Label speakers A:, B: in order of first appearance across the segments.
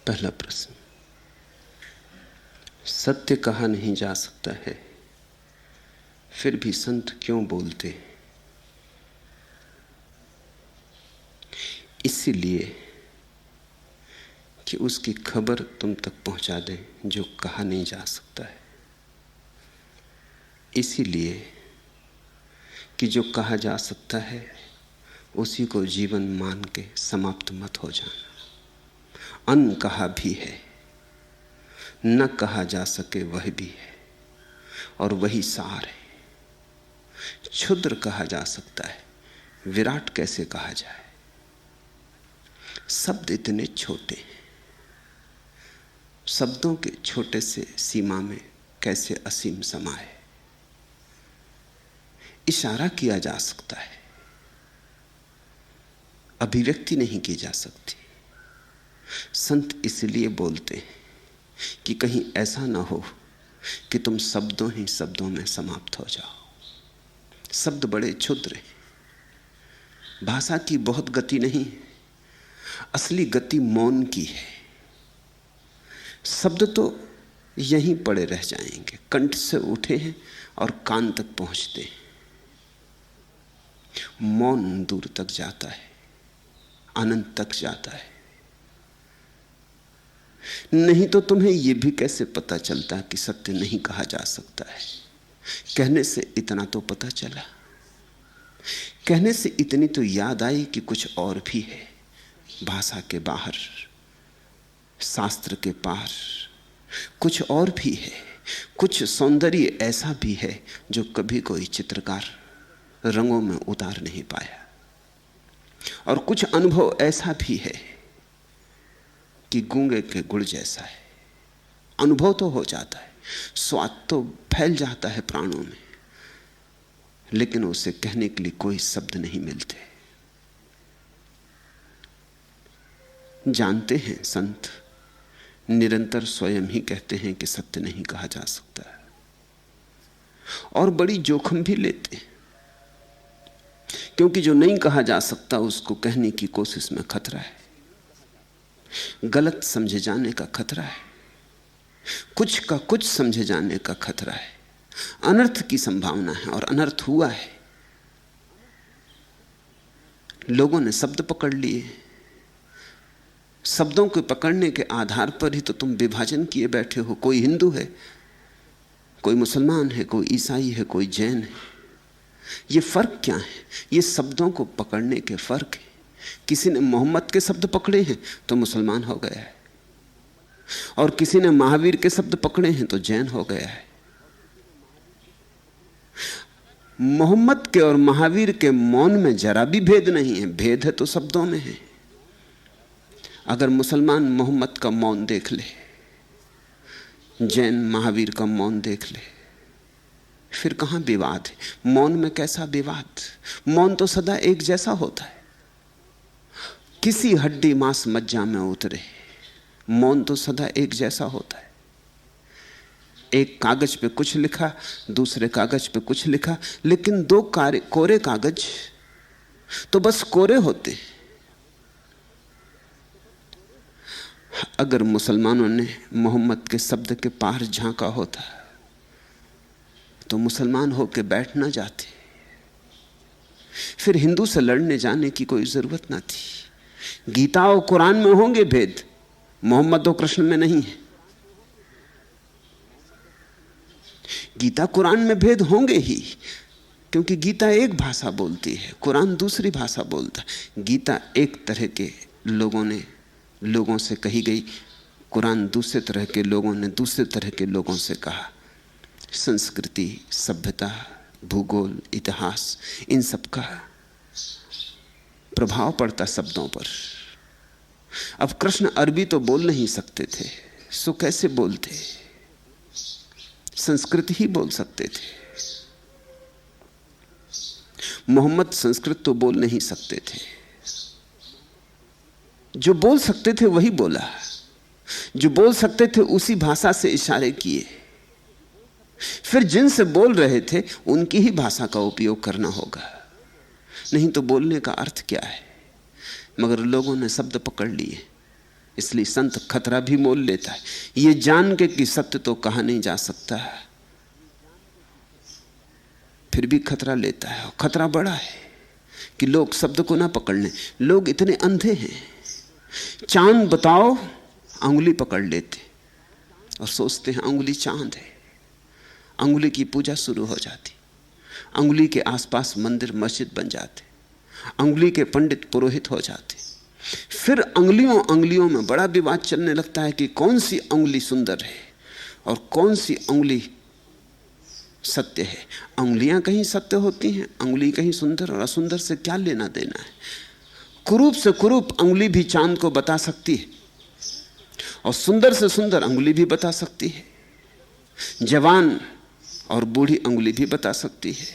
A: पहला प्रश्न, सत्य कहा नहीं जा सकता है, फिर भी संत क्यों बोलते हैं? इसीलिए कि उसकी खबर तुम तक पहुंचा दें जो कहा नहीं जा सकता है। इसीलिए कि जो कहा जा सकता है उसी को जीवन मान के समाप्त मत हो जाना। अन कहा भी है, न कहा जा सके वह भी है, और वही सार है। क्षुद्र कहा जा सकता है, विराट कैसे कहा जाए? शब्द इतने छोटे हैं, शब्दों के छोटे से सीमा में कैसे असीम समाए। इशारा किया जा सकता है, अभिव्यक्ति नहीं की जा सकती। संत इसलिए बोलते हैं कि कहीं ऐसा ना हो कि तुम शब्दों ही शब्दों में समाप्त हो जाओ। शब्द बड़े क्षुद्र हैं, भाषा की बहुत गति नहीं है, असली गति मौन की है। शब्द तो यहीं पड़े रह जाएंगे, कंठ से उठे हैं और कान तक पहुंचते हैं। मौन दूर तक जाता है, अनंत तक जाता है। नहीं तो तुम्हें यह भी कैसे पता चलता कि सत्य नहीं कहा जा सकता है? कहने से इतना तो पता चला, कहने से इतनी तो याद आई कि कुछ और भी है, भाषा के बाहर, शास्त्र के पार कुछ और भी है। कुछ सौंदर्य ऐसा भी है जो कभी कोई चित्रकार रंगों में उतार नहीं पाया, और कुछ अनुभव ऐसा भी है कि गूंगे के गुड़ जैसा है। अनुभव तो हो जाता है, स्वाद तो फैल जाता है प्राणों में, लेकिन उसे कहने के लिए कोई शब्द नहीं मिलते। जानते हैं संत निरंतर स्वयं ही कहते हैं कि सत्य नहीं कहा जा सकता, और बड़ी जोखिम भी लेते हैं, क्योंकि जो नहीं कहा जा सकता उसको कहने की कोशिश में खतरा है, गलत समझे जाने का खतरा है, कुछ का कुछ समझे जाने का खतरा है, अनर्थ की संभावना है, और अनर्थ हुआ है। लोगों ने शब्द पकड़ लिए, शब्दों को पकड़ने के आधार पर ही तो तुम विभाजन किए बैठे हो। कोई हिंदू है, कोई मुसलमान है, कोई ईसाई है, कोई जैन है। ये फर्क क्या है? ये शब्दों को पकड़ने के फर्क है। किसी ने मोहम्मद के शब्द पकड़े हैं तो मुसलमान हो गया है, और किसी ने महावीर के शब्द पकड़े हैं तो जैन हो गया है। मोहम्मद के और महावीर के मौन में जरा भी भेद नहीं है, भेद है तो शब्दों में है। अगर मुसलमान मोहम्मद का मौन देख ले, जैन महावीर का मौन देख ले, फिर कहां विवाद है? मौन में कैसा विवाद? मौन तो सदा एक जैसा होता है। किसी हड्डी मांस मज्जा में उतरे, मौन तो सदा एक जैसा होता है। एक कागज पे कुछ लिखा, दूसरे कागज पे कुछ लिखा, लेकिन दो कोरे कागज तो बस कोरे होते। अगर मुसलमानों ने मोहम्मद के शब्द के पार झांका होता तो मुसलमान होकर बैठ ना जाते, फिर हिंदू से लड़ने जाने की कोई जरूरत ना थी। गीता और कुरान में होंगे भेद, मोहम्मद और कृष्ण में नहीं है। गीता कुरान में भेद होंगे ही, क्योंकि गीता एक भाषा बोलती है, कुरान दूसरी भाषा बोलता है। गीता एक तरह के लोगों से कही गई, कुरान दूसरे तरह के लोगों ने दूसरे तरह के लोगों से कहा। संस्कृति, सभ्यता, भूगोल, इतिहास, इन सब का प्रभाव पड़ता शब्दों पर। अब कृष्ण अरबी तो बोल नहीं सकते थे, सो कैसे बोलते? संस्कृत ही बोल सकते थे। मोहम्मद संस्कृत तो बोल नहीं सकते थे, जो बोल सकते थे वही बोला, जो बोल सकते थे उसी भाषा से इशारे किए। फिर जिनसे बोल रहे थे उनकी ही भाषा का उपयोग करना होगा, नहीं तो बोलने का अर्थ क्या है? मगर लोगों ने शब्द पकड़ लिए, इसलिए संत खतरा भी मोल लेता है, ये जान के कि सत्य तो कहा नहीं जा सकता है, फिर भी खतरा लेता है। और खतरा बड़ा है कि लोग शब्द को ना पकड़ लें। लोग इतने अंधे हैं, चांद बताओ अंगुली पकड़ लेते और सोचते हैं अंगुली चांद है। अंगुली की पूजा शुरू हो जाती, अंगुली के आसपास मंदिर मस्जिद बन जाते, अंगुली के पंडित पुरोहित हो जाते। फिर अंगुलियों अंगुलियों में बड़ा विवाद चलने लगता है कि कौन सी अंगुली सुंदर है और कौन सी अंगुली सत्य है। अंगुलियां कहीं सत्य होती हैं, अंगुली कहीं सुंदर, और असुंदर से क्या लेना देना है। कुरूप से कुरूप अंगुली भी चांद को बता सकती है और सुंदर से सुंदर अंगुली भी बता सकती है। जवान और बूढ़ी अंगुली भी बता सकती है,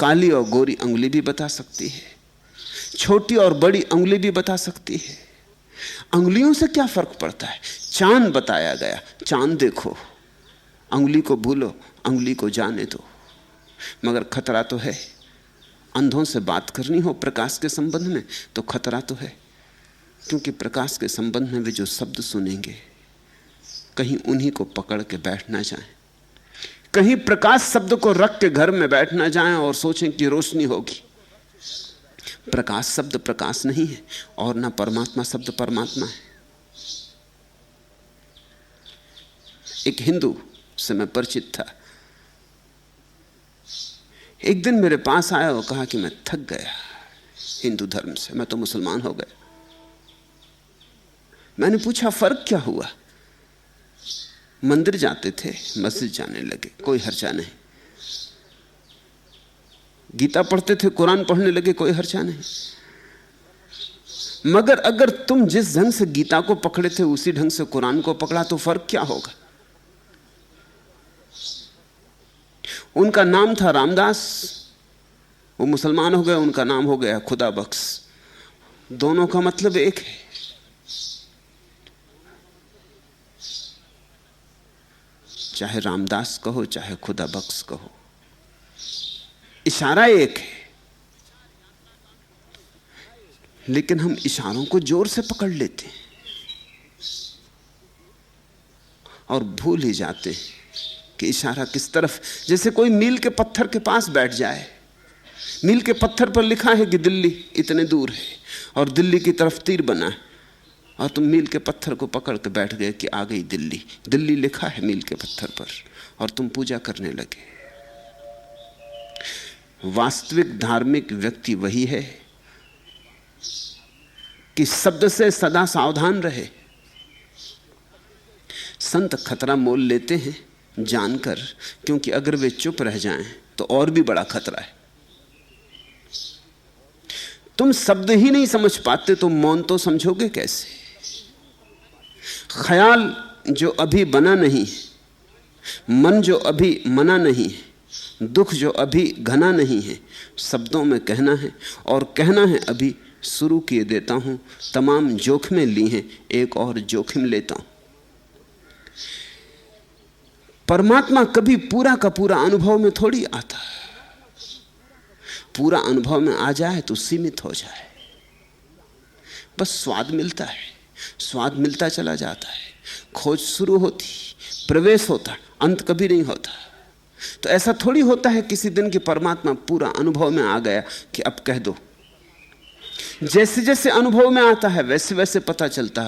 A: काली और गोरी अंगुली भी बता सकती है, छोटी और बड़ी अंगुली भी बता सकती है। अंगुलियों से क्या फर्क पड़ता है। चांद बताया गया, चांद देखो, अंगुली को भूलो, अंगुली को जाने दो। मगर खतरा तो है, अंधों से बात करनी हो प्रकाश के संबंध में तो खतरा तो है, क्योंकि प्रकाश के संबंध में वे जो शब्द सुनेंगे कहीं उन्हीं को पकड़ के बैठ ना जाएं, कहीं प्रकाश शब्द को रख के घर में बैठ ना जाएं और सोचें कि रोशनी होगी। प्रकाश शब्द प्रकाश नहीं है और ना परमात्मा शब्द परमात्मा है। एक हिंदू से मैं परिचित था, एक दिन मेरे पास आया और कहा कि मैं थक गया हिंदू धर्म से, मैं तो मुसलमान हो गया। मैंने पूछा फर्क क्या हुआ। मंदिर जाते थे, मस्जिद जाने लगे, कोई हर्जा नहीं। गीता पढ़ते थे, कुरान पढ़ने लगे, कोई हर्जा नहीं। मगर अगर तुम जिस ढंग से गीता को पकड़े थे उसी ढंग से कुरान को पकड़ा तो फर्क क्या होगा। उनका नाम था रामदास, वो मुसलमान हो गए, उनका नाम हो गया खुदा बख्श। दोनों का मतलब एक है। चाहे रामदास कहो चाहे खुदा बख्श कहो, इशारा एक है। लेकिन हम इशारों को जोर से पकड़ लेते हैं और भूल ही जाते हैं कि इशारा किस तरफ। जैसे कोई मील के पत्थर के पास बैठ जाए, मील के पत्थर पर लिखा है कि दिल्ली इतने दूर है और दिल्ली की तरफ तीर बना है, और तुम मील के पत्थर को पकड़ के बैठ गए कि आ गई दिल्ली। दिल्ली लिखा है मील के पत्थर पर और तुम पूजा करने लगे। वास्तविक धार्मिक व्यक्ति वही है कि शब्द से सदा सावधान रहे। संत खतरा मोल लेते हैं जानकर, क्योंकि अगर वे चुप रह जाएं तो और भी बड़ा खतरा है। तुम शब्द ही नहीं समझ पाते तो मौन तो समझोगे कैसे। ख्याल जो अभी बना नहीं, मन जो अभी मना नहीं, दुख जो अभी घना नहीं है, शब्दों में कहना है और कहना है अभी शुरू किए देता हूं। तमाम जोखिमें ली हैं, एक और जोखिम लेता हूं। परमात्मा कभी पूरा का पूरा अनुभव में थोड़ी आता। पूरा अनुभव में आ जाए तो सीमित हो जाए, बस स्वाद मिलता है, स्वाद मिलता चला जाता है। खोज शुरू होती, प्रवेश होता, अंत कभी नहीं होता। तो ऐसा थोड़ी होता है किसी दिन कि परमात्मा पूरा अनुभव में आ गया कि अब कह दो। जैसे जैसे अनुभव में आता है वैसे वैसे पता चलता है